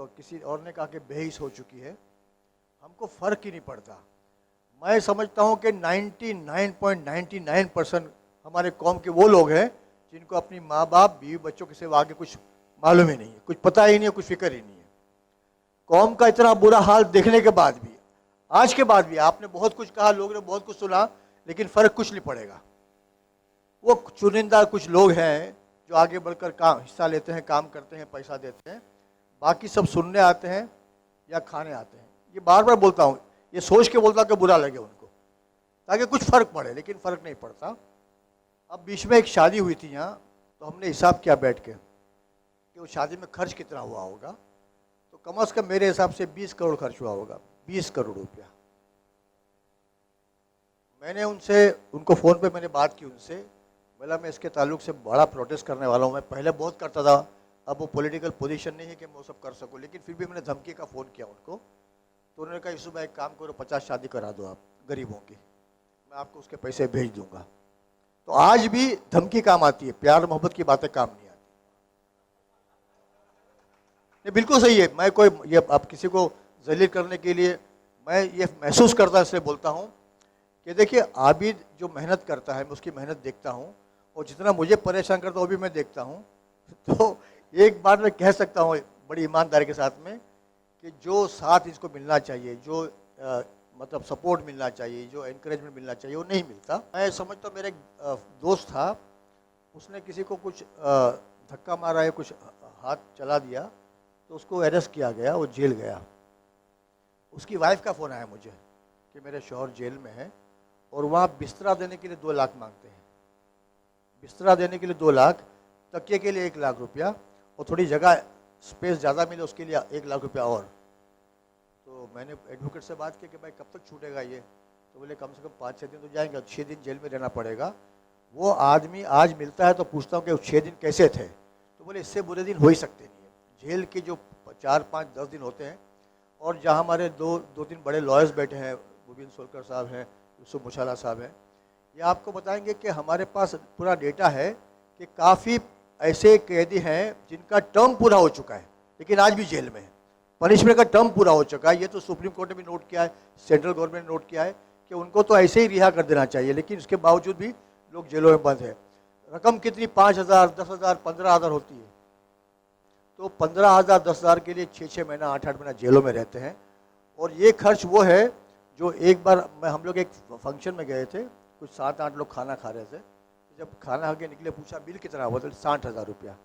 किसी और ने कहा कि बेहिस हो चुकी है, हमको फ़र्क ही नहीं पड़ता। मैं समझता हूँ कि 99.99% हमारे कौम के वो लोग हैं जिनको अपनी माँ बाप बीवी बच्चों के सिवा आगे कुछ मालूम ही नहीं है, कुछ पता ही नहीं है, कुछ फिक्र ही नहीं है। कौम का इतना बुरा हाल देखने के बाद भी, आज के बाद भी, आपने बहुत कुछ कहा, लोगों ने बहुत कुछ सुना, लेकिन फ़र्क कुछ नहीं पड़ेगा। वो चुनिंदा कुछ लोग हैं जो आगे बढ़कर काम हिस्सा लेते हैं, काम करते हैं, पैसा देते हैं, बाकी सब सुनने आते हैं या खाने आते हैं। ये बार बार बोलता हूँ, ये सोच के बोलता हूँ कि बुरा लगे उनको, ताकि कुछ फ़र्क पड़े, लेकिन फ़र्क नहीं पड़ता। अब बीच में एक शादी हुई थी यहाँ, तो हमने हिसाब किया बैठ के कि वो शादी में खर्च कितना हुआ होगा, तो कम से कम मेरे हिसाब से 20 करोड़ खर्च हुआ होगा, 20 करोड़ रुपया। मैंने उनको फ़ोन पे मैंने बात की उनसे, बोला मैं इसके ताल्लुक से बड़ा प्रोटेस्ट करने वाला हूँ। मैं पहले बहुत करता था, अब वो पॉलिटिकल पोजीशन नहीं है कि मैं वो सब कर सकूँ, लेकिन फिर भी मैंने धमकी का फ़ोन किया उनको। तो उन्होंने कहा यूसुफ भाई एक काम करो, 50 शादी करा दो आप गरीबों की, मैं आपको उसके पैसे भेज दूंगा। तो आज भी धमकी काम आती है, प्यार मोहब्बत की बातें काम नहीं आती। ये बिल्कुल सही है, मैं कोई ये आप किसी को जलील करने के लिए, मैं ये महसूस करता इसलिए बोलता हूँ कि देखिए आबिद जो मेहनत करता है, मैं उसकी मेहनत देखता हूँ, और जितना मुझे परेशान करता है वो भी मैं देखता हूँ। तो एक बात मैं कह सकता हूँ बड़ी ईमानदारी के साथ में कि जो साथ इसको मिलना चाहिए, जो मतलब सपोर्ट मिलना चाहिए, जो एनकरेजमेंट मिलना चाहिए, वो नहीं मिलता। मैं समझता हूँ मेरा एक दोस्त था, उसने किसी को कुछ धक्का मारा या कुछ हाथ चला दिया, तो उसको अरेस्ट किया गया, वो जेल गया। उसकी वाइफ का फ़ोन आया मुझे कि मेरे शौहर जेल में है और वहाँ बिस्तरा देने के लिए 2 लाख मांगते हैं। बिस्तरा देने के लिए 2 लाख, तकिए के लिए 1 लाख रुपया, और थोड़ी जगह स्पेस ज़्यादा मिले उसके लिए 1 लाख रुपया और। तो मैंने एडवोकेट से बात की कि भाई कब तक छूटेगा ये? तो बोले कम से कम 5-6 दिन तो जाएंगे, 6 दिन जेल में रहना पड़ेगा। वो आदमी आज मिलता है तो पूछता हूँ कि 6 दिन कैसे थे? तो बोले इससे बुरे दिन हो ही सकते नहीं है। जेल के जो 4, 5, 10 दिन होते हैं, और जहाँ हमारे 2-3 बड़े लॉयर्स बैठे हैं, मुबीन सोलकर साहब हैं, यूसुफ मुशाला साहब हैं, ये आपको बताएंगे कि हमारे पास पूरा डेटा है कि काफ़ी ऐसे कैदी हैं जिनका टर्म पूरा हो चुका है लेकिन आज भी जेल में है, पनिशमेंट का टर्म पूरा हो चुका है। ये तो सुप्रीम कोर्ट ने भी नोट किया है, सेंट्रल गवर्नमेंट ने नोट किया है कि उनको तो ऐसे ही रिहा कर देना चाहिए, लेकिन उसके बावजूद भी लोग जेलों में बंद है। रकम कितनी 5,000, 10,000, 15,000 होती है, तो 15,000, 10,000 के लिए 6-6 महीना, 8-8 महीना जेलों में रहते हैं। और ये खर्च वो है जो एक बार हम लोग एक फंक्शन में गए थे, कुछ 7-8 लोग खाना खा रहे थे, जब खाना खा के निकले पूछा बिल कितना हुआ, तो 60,000 रुपया।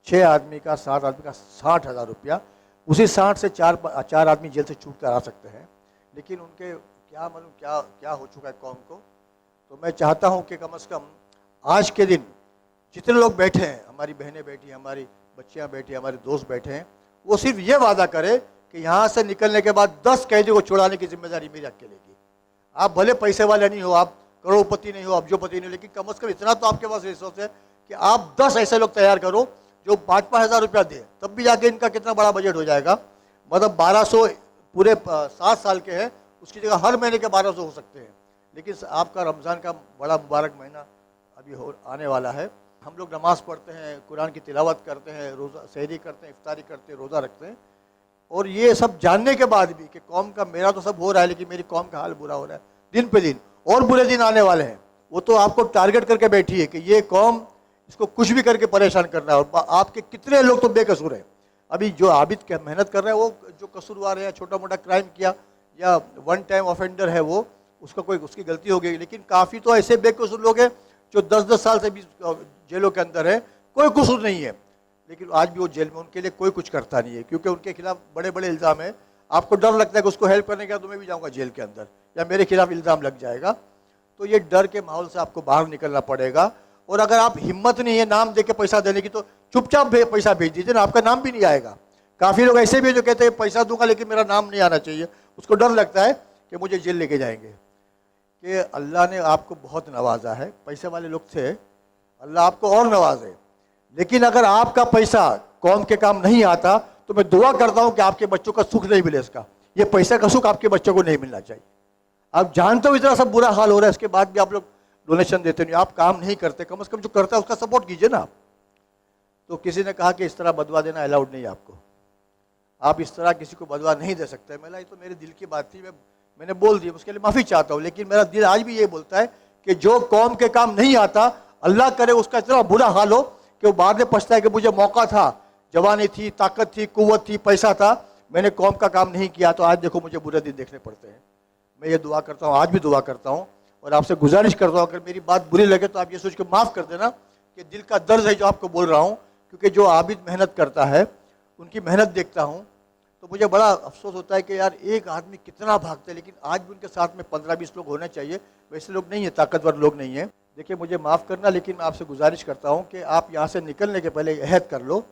6 आदमी का, 7 आदमी का 60,000 रुपया। उसी 60 से 4 आदमी जेल से छूट कर आ सकते हैं, लेकिन उनके क्या मालूम क्या क्या हो चुका है कौम को। तो मैं चाहता हूं कि कम से कम आज के दिन जितने लोग बैठे हैं, हमारी बहनें बैठी हैं, हमारी बच्चियां बैठी हैं, हमारे दोस्त बैठे हैं, वो सिर्फ ये वादा करे कि यहाँ से निकलने के बाद 10 कैदी को छुड़ाने की जिम्मेदारी मेरी अकेले की। आप भले पैसे वाले नहीं हो, आप करोड़पति नहीं हो, अब्जोपति नहीं हो, लेकिन कम से कम इतना तो आपके पास रिसोर्स है कि आप 10 ऐसे लोग तैयार करो जो 5-5 हज़ार रुपया दे, तब भी जाके इनका कितना बड़ा बजट हो जाएगा। मतलब 1200 पूरे 7 साल के हैं, उसकी जगह हर महीने के 1200 हो सकते हैं। लेकिन आपका रमज़ान का बड़ा मुबारक महीना अभी आने वाला है। हम लोग नमाज़ पढ़ते हैं, कुरान की तिलावत करते हैं, रोज़ा सहरी करते हैं, इफ्तारी करते हैं, रोज़ा रखते हैं, और ये सब जानने के बाद भी कि कौम का, मेरा तो सब हो रहा है लेकिन मेरी कौम का हाल बुरा हो रहा है दिन पे दिन, और बुरे दिन आने वाले हैं। वो तो आपको टारगेट करके बैठी है कि ये कौम, इसको कुछ भी करके परेशान करना है। और आपके कितने लोग तो बेकसूर हैं। अभी जो आबिद के मेहनत कर रहे हैं, वो जो कसूरवार है, छोटा मोटा क्राइम किया या 1 टाइम ऑफेंडर है, वो उसका कोई उसकी गलती हो गई, लेकिन काफ़ी तो ऐसे बेकसूर लोग हैं जो 10-10 साल से भी जेलों के अंदर है, कोई कसूर नहीं है, लेकिन आज भी वो जेल में, उनके लिए कोई कुछ करता नहीं है, क्योंकि उनके खिलाफ बड़े बड़े इल्ज़ाम है। आपको डर लगता है कि उसको हेल्प करने का तो मैं भी जाऊँगा जेल के अंदर, या मेरे खिलाफ इल्ज़ाम लग जाएगा। तो ये डर के माहौल से आपको बाहर निकलना पड़ेगा। और अगर आप हिम्मत नहीं है नाम दे के पैसा देने की, तो चुपचाप पैसा भेज दीजिए ना, आपका नाम भी नहीं आएगा। काफ़ी लोग ऐसे भी जो कहते हैं पैसा दूंगा लेकिन मेरा नाम नहीं आना चाहिए, उसको डर लगता है कि मुझे जेल लेके जाएंगे। कि अल्लाह ने आपको बहुत नवाजा है, पैसे वाले लोग थे, अल्लाह आपको और नवाजे। लेकिन अगर आपका पैसा कौम के काम नहीं आता, तो मैं दुआ करता हूँ कि आपके बच्चों का सुख नहीं मिले। इसका, ये पैसे का सुख आपके बच्चों को नहीं मिलना चाहिए। आप जानते हो इतना सब बुरा हाल हो रहा है, इसके बाद भी आप लोग डोनेशन देते नहीं, आप काम नहीं करते, कम से कम जो करता है उसका सपोर्ट कीजिए ना। तो किसी ने कहा कि इस तरह बदवा देना अलाउड नहीं है आपको। आप इस तरह किसी को बदवा नहीं दे सकते। मैं ये तो मेरे दिल की बात थी, मैंने बोल दी, उसके लिए माफ़ी चाहता हूँ। लेकिन मेरा दिल आज भी ये बोलता है कि जो कौम के काम नहीं आता, अल्लाह करे उसका इतना बुरा हाल हो कि वो बाद में पछता है कि मुझे मौका था, जवानी थी, ताकत थी, कुव्वत थी, पैसा था, मैंने कौम का काम नहीं किया, तो आज देखो मुझे बुरे दिन देखने पड़ते हैं। मैं ये दुआ करता हूँ, आज भी दुआ करता हूँ और आपसे गुजारिश करता हूँ, अगर मेरी बात बुरी लगे तो आप ये सोच के माफ़ कर देना कि दिल का दर्द है जो आपको बोल रहा हूँ। क्योंकि जो आबिद मेहनत करता है, उनकी मेहनत देखता हूँ तो मुझे बड़ा अफसोस होता है कि यार एक आदमी कितना भागता है, लेकिन आज भी उनके साथ में 15-20 लोग होने चाहिए। वैसे लोग नहीं है, ताकतवर लोग नहीं है। देखिए मुझे माफ़ करना, लेकिन मैं आपसे गुजारिश करता हूँ कि आप यहाँ से निकलने के पहले अहद कर लो।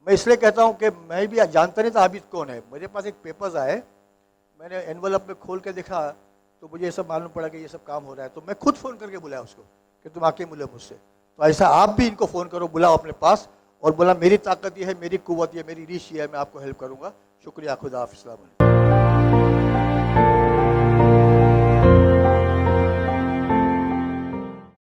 मैं इसलिए कहता हूँ कि मैं भी जानता नहीं था आबिद कौन है। मेरे पास एक पेपर्स आए, मैंने एनवलप में खोल के देखा तो मुझे ये सब मालूम पड़ा कि ये सब काम हो रहा है। तो मैं खुद फ़ोन करके बुलाया उसको कि तुम आके मिलो मुझसे। तो ऐसा आप भी इनको फ़ोन करो, बुलाओ अपने पास और बोला मेरी ताकत ये है, मेरी कुव्वत ये, मेरी रीच ये है, मैं आपको हेल्प करूँगा। शुक्रिया, खुदा हाफ़िज़।